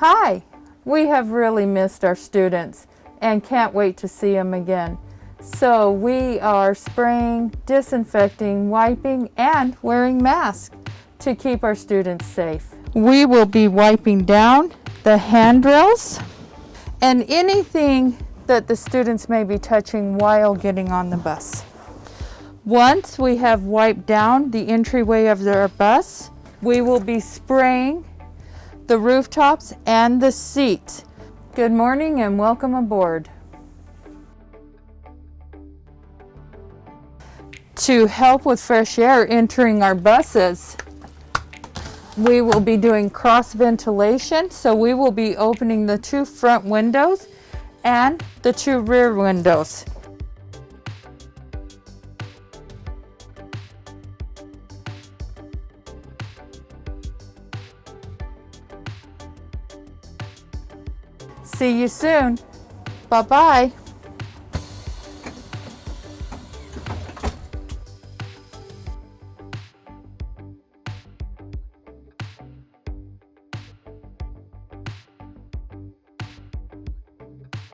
Hi, we have really missed our students and can't wait to see them again. So we are spraying, disinfecting, wiping, and wearing masks to keep our students safe. We will be wiping down the handrails and anything that the students may be touching while getting on the bus. Once we have wiped down the entryway of their bus, we will be spraying the rooftops and the seats. Good morning and welcome aboard. To help with fresh air entering our buses, we will be doing cross ventilation. So we will be opening the 2 front windows and the 2 rear windows. See you soon. Bye-bye.